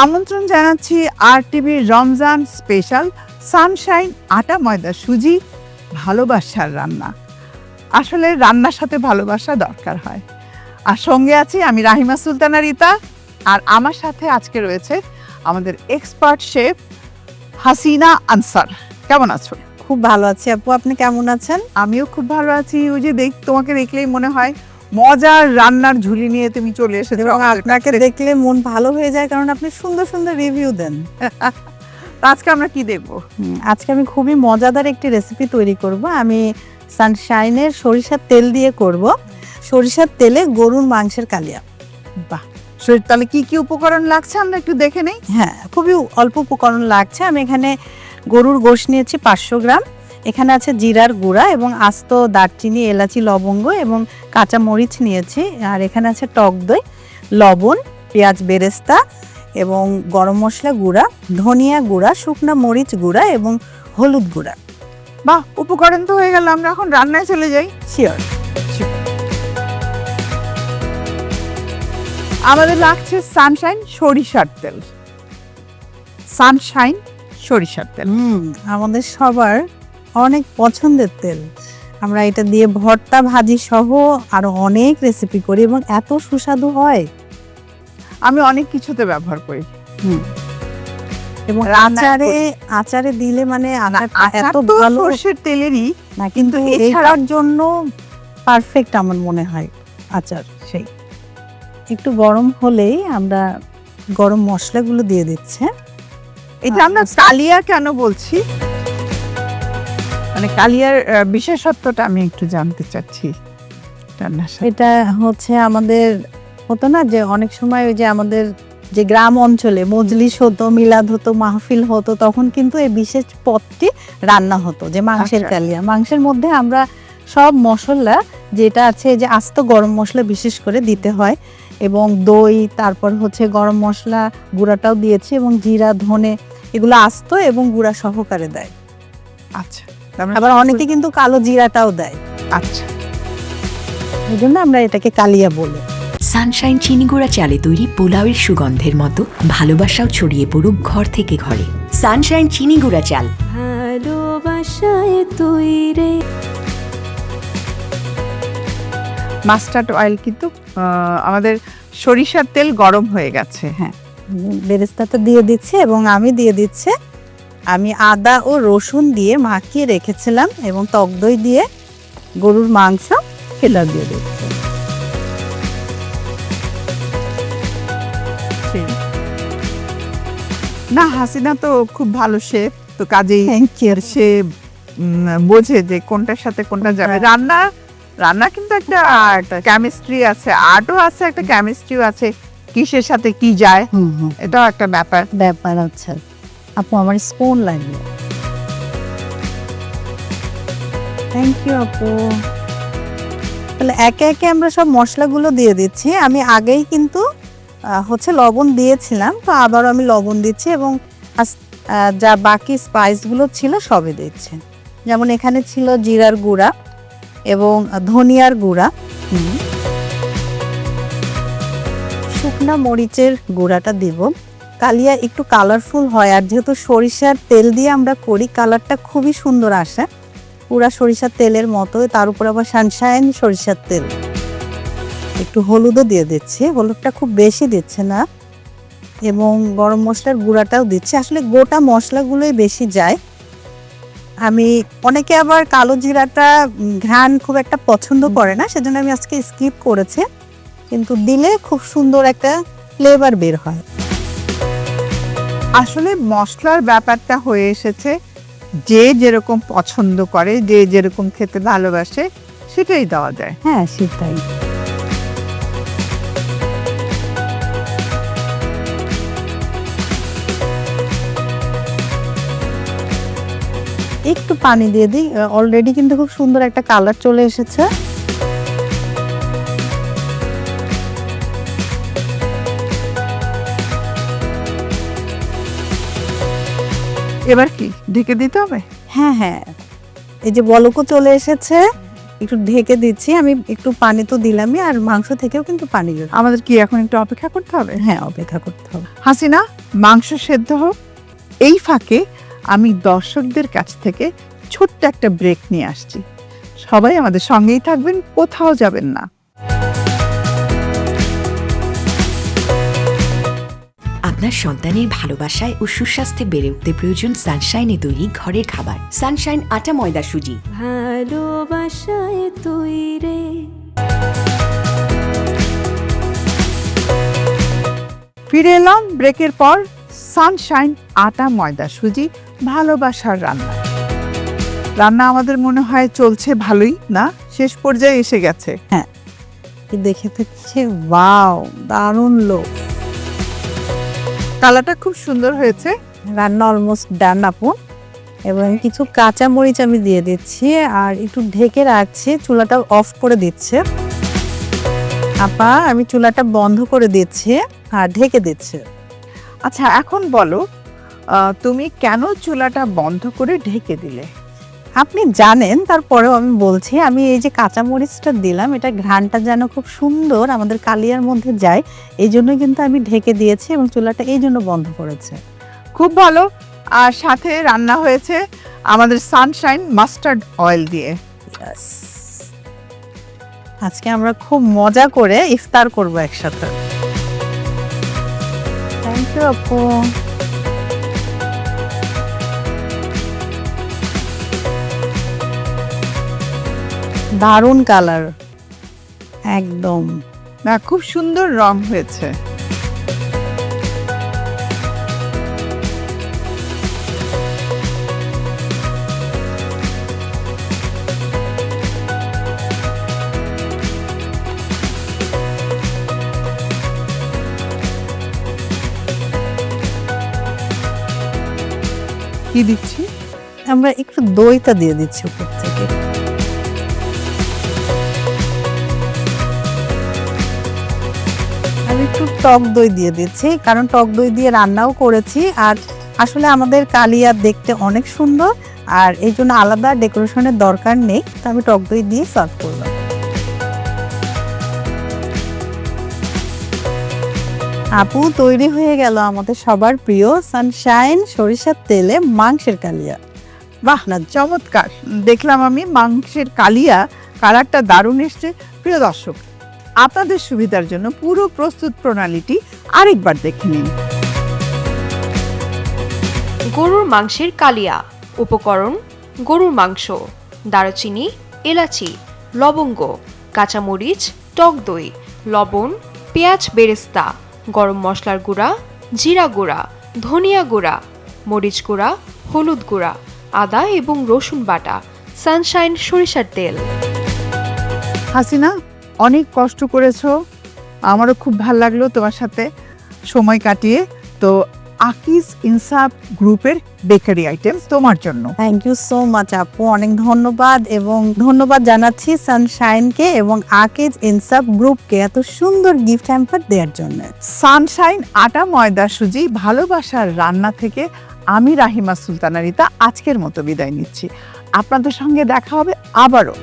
আমন্ত্রণ জানাচ্ছি আর টিভির রমজান স্পেশাল সানশাইন আটা ময়দা সুজি ভালোবাসার রান্না। আসলে রান্নার সাথে ভালোবাসা দরকার হয়। আর সঙ্গে আছি আমি রাহিমা সুলতানা রিতা, আর আমার সাথে আজকে রয়েছে আমাদের এক্সপার্ট শেফ হাসিনা আনসার। কেমন আছো? খুব ভালো আছি আপু, আপনি কেমন আছেন? আমিও খুব ভালো আছি। ওই যে তোমাকে দেখলেই মনে হয় মজার রান্নার ঝুলি নিয়ে তুমি চলে এসেছো। এবং আপনাকে দেখলে মন ভালো হয়ে যায়, কারণ আপনি সুন্দর সুন্দর রিভিউ দেন। আজকে আমরা কি দেখবো? আজকে আমি খুবই মজাদার একটি রেসিপি তৈরি করব। আমি সানশাইনের সরিষার তেল দিয়ে করব। সরিষার তেলে গরুর মাংসের কালিয়া। বাহ, তাহলে কি কি উপকরণ লাগছে আমরা একটু দেখে নেই। হ্যাঁ, খুবই অল্প উপকরণ লাগছে। আমি এখানে গরুর গোশত নিয়েছি 500 গ্রাম। এখানে আছে জিরার গুঁড়া এবং আস্ত দারচিনি, এলাচি, লবঙ্গ এবং কাঁচা মরিচ নিয়েছি। আর এখানে আছে টক দই, লবণ, পেঁয়াজ বেরেস্তা এবং গরম মশলা গুঁড়া, ধনিয়া গুঁড়া, শুকনো মরিচ গুঁড়া এবং হলুদ গুঁড়া। বাহ, উপকরণ তো হয়ে গেল, আমরা এখন রান্নায় চলে যাই। শিওর। আমাদের লাগছে সানশাইন সরিষার তেল। সানশাইন সরিষার তেল আমাদের সবার অনেক পছন্দের তেল। আমরা এটা দিয়ে ভর্তা, ভাজি সহ আরো অনেক রেসিপি করি এবং এত সুস্বাদু হয়। আমি অনেক কিছুতে ব্যবহার করি। এবং আচারে দিলে মানে এত ভালো সরষের তেলেরই না, কিন্তু এটার জন্য পারফেক্ট আমার মনে হয় আচার। সেই একটু গরম হলেই আমরা গরম মশলাগুলো দিয়ে দিচ্ছে। এটা আমরা কালিয়া কেন বলছি, মানে কালিয়ার বিশেষত্বটা আমি একটু জানতে চাচ্ছি। এটা হচ্ছে আমাদের হতো না যে অনেক সময় ওই যে আমাদের যে গ্রাম অঞ্চলে মজলিস হতো, মিলাদ হতো, মাহফিল হতো, তখন কিন্তু এই বিশেষ পদটি রান্না হতো যে মাংসের কালিয়া। মাংসের মধ্যে আমরা সব মশলা যেটা আছে, যে আস্ত গরম মশলা বিশেষ করে দিতে হয় এবং দই, তারপর হচ্ছে গরম মশলা গুঁড়াটাও দিয়েছি এবং জিরা, ধনে এগুলো আস্ত এবং গুঁড়া সহকারে দেয়। আচ্ছা, আবার অনেকে কিন্তু কালো জিরাটাও দেয়। আচ্ছা, এই জন্য আমরা এটাকে কালিয়া বলি। সানশাইন চিনি গুঁড়া চালে তৈরি পোলাওয়ের সুগন্ধের মতো ভালোবাসাও ছড়িয়ে পড়ুক ঘর থেকে ঘরে। সানশাইন চিনি গুঁড়া চাল, ভালোবাসায় তৈরি। মাস্টার্ড অয়েল কিন্তু আমাদের সরিষার তেল গরম হয়ে গেছে। হ্যাঁ, বেরেস্তাটা দিয়ে দিচ্ছে এবং আমি দিয়ে দিচ্ছে, আমি আদা ও রসুন দিয়ে মাখিয়ে রেখেছিলাম এবং টক দই দিয়ে গরুর মাংস ফেলা দিয়ে দিচ্ছে। না, হাসিনা তো খুব ভালো শেফ, তো কাজেই সে বোঝে যে কোনটার সাথে কোনটা যাবে। রান্না কিন্তু একটা কেমিস্ট্রি আছে, আর্টও আছে, একটা কেমিস্ট্রিও আছে, কিসের সাথে কি যায় এটাও একটা ব্যাপার আছে। আপু, আমার স্পুন লাগবে। থ্যাংক ইউ আপু। তাহলে একে একে আমরা সব মশলাগুলো দিয়ে দিচ্ছি। আমি আগেই কিন্তু হচ্ছে লবণ দিয়েছিলাম, তো আবারও আমি লবণ দিচ্ছি এবং যা বাকি স্পাইসগুলো ছিল সবই দিচ্ছি। যেমন এখানে ছিল জিরার গুঁড়া এবং ধনিয়ার গুঁড়া, শুকনা মরিচের গুঁড়াটা দিব। কালিয়া একটু কালারফুল হয়, আর যেহেতু সরিষার তেল দিয়ে আমরা করি, কালারটা খুবই সুন্দর আসে, পুরা সরিষার তেলের মতো। তার উপর আবার সানশাইন সরিষার তেল। একটু হলুদও দিয়ে দিচ্ছি, হলুদটা খুব বেশি দিচ্ছে না, এবং গরম মশলার গুঁড়াটাও দিচ্ছি। আসলে গোটা মশলাগুলোই বেশি যায়। অনেকে আবার কালো জিরাটা ঘ্রাণ খুব একটা পছন্দ করে না, সেজন্য আমি আজকে স্কিপ করেছি, কিন্তু দিলে খুব সুন্দর একটা ফ্লেভার বের হয়। আসলে মশলার ব্যাপারটা হয়ে এসেছে, যে যেরকম পছন্দ করে, যে যেরকম খেতে ভালোবাসে সেটাই দেওয়া যায়। হ্যাঁ, সেটাই। একটু পানি দিয়ে দিই, অলরেডি কিন্তু খুব সুন্দর একটা কালার চলে এসেছে। এবার কি ঢেকে দিতে হবে? হ্যাঁ হ্যাঁ, এই যে বলকও চলে এসেছে, একটু ঢেকে দিচ্ছি। আমি একটু পানি তো দিলামই, আর মাংস থেকেও কিন্তু পানি বের। আমাদের কি এখন একটু অপেক্ষা করতে হবে? হ্যাঁ, অপেক্ষা করতে হবে। হাসিনা, মাংস সেদ্ধ হোক, এই ফাঁকে আমি দর্শকদের কাছ থেকে ছোট্ট একটা ব্রেক নিয়ে আসছি। সবাই আমাদের সঙ্গেই থাকবেন, কোথাও যাবেন না। আপনার সন্তানের ভালোবাসায় ও সুস্বাস্থ্যে বেড়ে উঠতে প্রয়োজন সানশাইনে তৈরি ঘরের খাবার। সানশাইন আটা ময়দা সুজি। ভালোবাসায় তৈরি। ফিরে এলাম ব্রেকের পর। সানশাইন আটা ময়দা সুজি ভালোবাসার রান্না। রান্না আমাদের মনে হয় চলছে ভালোই, না শেষ পর্যায়ে এসে গেছে। দেখে থাকছে, ওয়াও, দারুণ লোক। কালারটা খুব সুন্দর হয়েছে। রান্না অলমোস্ট ডান আপু। এবং কিছু কাঁচা মরিচ আমি দিয়ে দিচ্ছি আর একটু ঢেকে রাখছি, চুলাটা অফ করে দিচ্ছে। আপা আমি চুলাটা বন্ধ করে দিচ্ছি আর ঢেকে দিচ্ছি। আচ্ছা, এখন বলো তুমি কেন চুলাটা বন্ধ করে ঢেকে দিলে? আপনি জানেন, তারপরেও আমি বলছি, আমি এই যে কাঁচা মরিচটা দিলাম, এটা ঘ্রাণটা যেন খুব সুন্দর আমাদের কালিয়ার মধ্যে যায়, এই জন্য কিন্তু আমি ঢেকে দিয়েছি এবং চুলাটা এই জন্য বন্ধ করেছে। খুব ভালো। আর সাথে রান্না হয়েছে আমাদের সানশাইন মাস্টার্ড অয়েল দিয়ে। Yes. আজকে আমরা খুব মজা করে ইফতার করব একসাথে। থ্যাংক ইউ আপু। দারুণ কালার, একদম। না, খুব সুন্দর রং হয়েছে। কি দিচ্ছি? আমরা একটু দইটা দিয়ে দিচ্ছি উপর থেকে। আমি একটু টক দই দিয়ে দিচ্ছি, কারণ টক দই দিয়ে রান্নাও করেছি আর আসলে আমাদের কালিয়া দেখতে অনেক সুন্দর, আর এই জন্য আলাদা ডেকোরেশনের দরকার নেই, তো আমি টক দই দিয়ে সার্ভ করলাম। আপু, তৈরি হয়ে গেল আমাদের সবার প্রিয় সানশাইন সরিষার তেলে মাংসের কালিয়া। বাহ, না চমৎকার। দেখলাম আমি মাংসের কালিয়া, কালারটা দারুণ এসছে। প্রিয় দর্শক, আপনাদের সুবিধার জন্য পুরো প্রস্তুত প্রণালীটি আরেকবার দেখে নিন। গরুর মাংসের কালিয়া। উপকরণ: গরুর মাংস, দারুচিনি, এলাচি, লবঙ্গ, কাঁচামরিচ, টক দই, লবণ, পেঁয়াজ বেরেস্তা, গরম মশলার গুঁড়া, জিরা গুঁড়া, ধনিয়া গুঁড়া, মরিচ গুঁড়া, হলুদ গুঁড়া, আদা এবং রসুন বাটা, সানশাইন সরিষার তেল। হাসিনা, অনেক কষ্ট করেছো, আমারও খুব ভালো লাগলো তোমার সাথে সময় কাটিয়ে। তো আকিজ ইনসাফ গ্রুপের বেকারি আইটেমস তোমার জন্য। থ্যাংক ইউ সো মাচ আপু, অনেক ধন্যবাদ। এবং ধন্যবাদ জানাচ্ছি সানশাইনকে এবং আকিজ ইনসাফ গ্রুপকে এত সুন্দর গিফট হ্যাম্পার দেওয়ার জন্য। সানশাইন আটা ময়দা সুজি ভালোবাসার রান্না থেকে আমি রাহিমা সুলতানা রিতা আজকের মতো বিদায় নিচ্ছি। আপনাদের সঙ্গে দেখা হবে আবারও।